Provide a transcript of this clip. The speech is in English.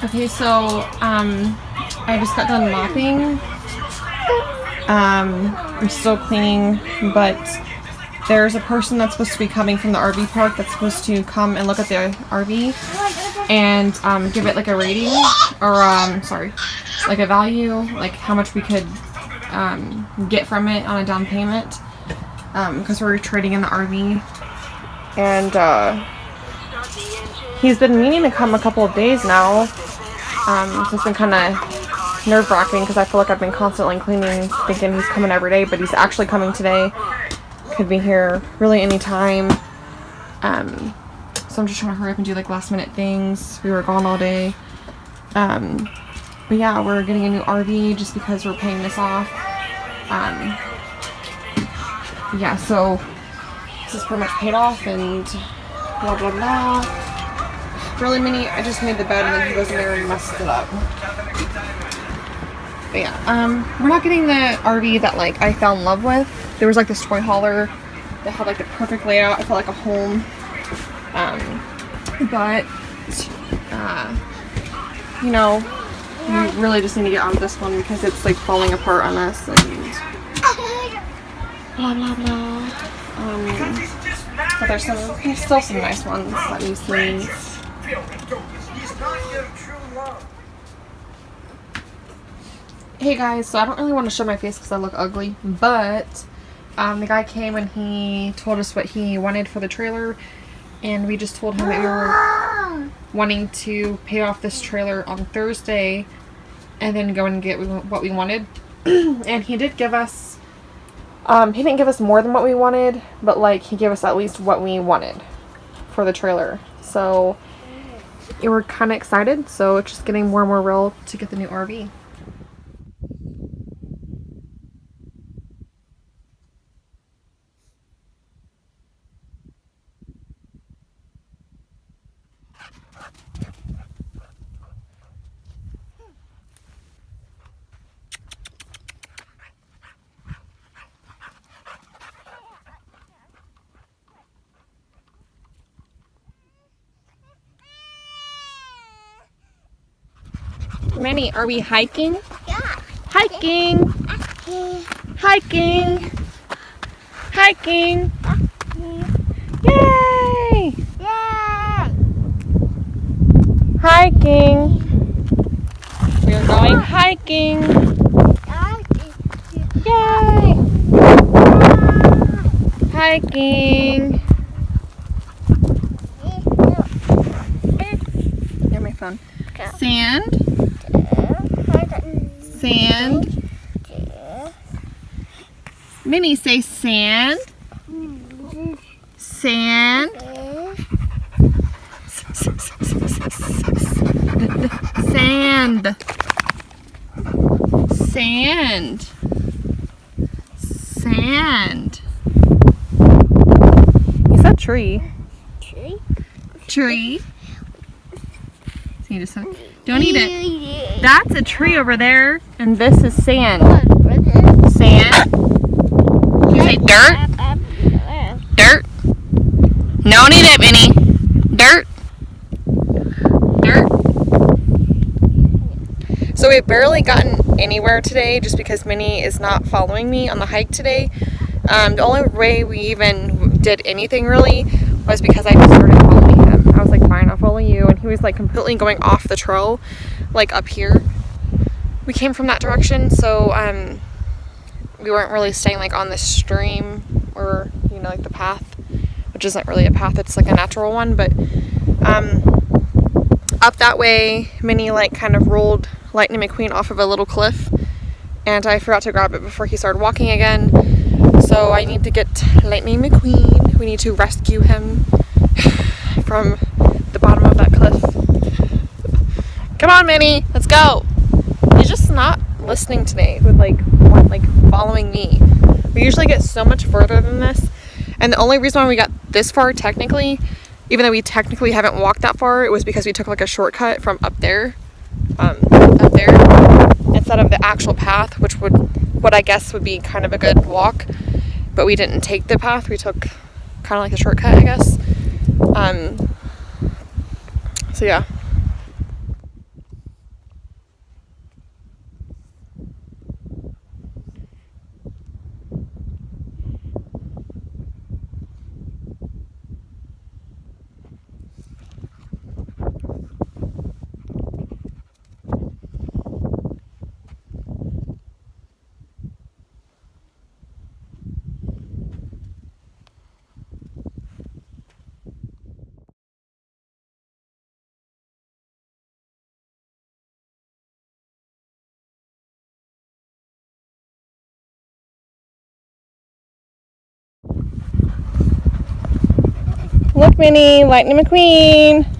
Okay, so I just got done mopping. I'm still cleaning, but there's a person that's supposed to be coming from the RV park that's supposed to come and look at the RV and give it like a rating or sorry, like a value, like how much we could get from it on a down payment, because we're trading in the RV. And he's been meaning to come a couple of days now. So it's been kind of nerve-wracking because I feel like I've been constantly cleaning, thinking he's coming every day, but he's actually coming today. Could be here really any time. So I'm just trying to hurry up and do like last minute things. We were gone all day. But yeah, we're getting a new RV just because we're paying this off. Yeah, so this is pretty much paid off and blah blah blah. Really, Minnie, I just made the bed and then he goes in there and messes it up. But yeah, we're not getting the RV that like I fell in love with. There was like this toy hauler that had like the perfect layout. I felt like a home. But you know, you really just need to get out of this one because it's like falling apart on us and blah blah blah. But there's still some nice ones that we've seen. Hey guys, so I don't really want to show my face because I look ugly, but the guy came and he told us what he wanted for the trailer, and we just told him that we were wanting to pay off this trailer on Thursday and then go and get what we wanted. And he did give us, he didn't give us more than what we wanted, but like he gave us at least what we wanted for the trailer. So we're kind of excited, so it's just getting more and more real to get the new RV. Minnie, are we hiking? Yeah. Hiking! Hiking! Hiking! Yay! Yay! Hiking! We are going hiking! Yay! Hiking! Here's my phone. Sand. Sand. Minnie, say sand. Sand. Sand. Sand. Sand. Is that tree? Tree. So you just don't eat it. That's a tree over there, and this is sand. Sand. You say dirt? Dirt. Don't eat it, Minnie. Dirt. Dirt. So we've barely gotten anywhere today just because Minnie is not following me on the hike today. The only way we even did anything really was because I just started following him. I was like, fine, I'll follow you. And he was like completely going off the trail, like up here. We came from that direction, so we weren't really staying like on the stream or, you know, like the path, which isn't really a path, it's like a natural one. But up that way, Minnie like kind of rolled Lightning McQueen off of a little cliff, and I forgot to grab it before he started walking again. So I need to get Lightning McQueen. We need to rescue him from the bottom of that cliff. Come on, Minnie, let's go. He's just not listening today with like following me. We usually get so much further than this, and the only reason why we got this far technically, even though we technically haven't walked that far, it was because we took like a shortcut from up there, instead of the actual path, which would, what I guess would be kind of a good walk, but we didn't take the path. We took kind of like a shortcut, I guess. So yeah. Look, Minnie, Lightning McQueen.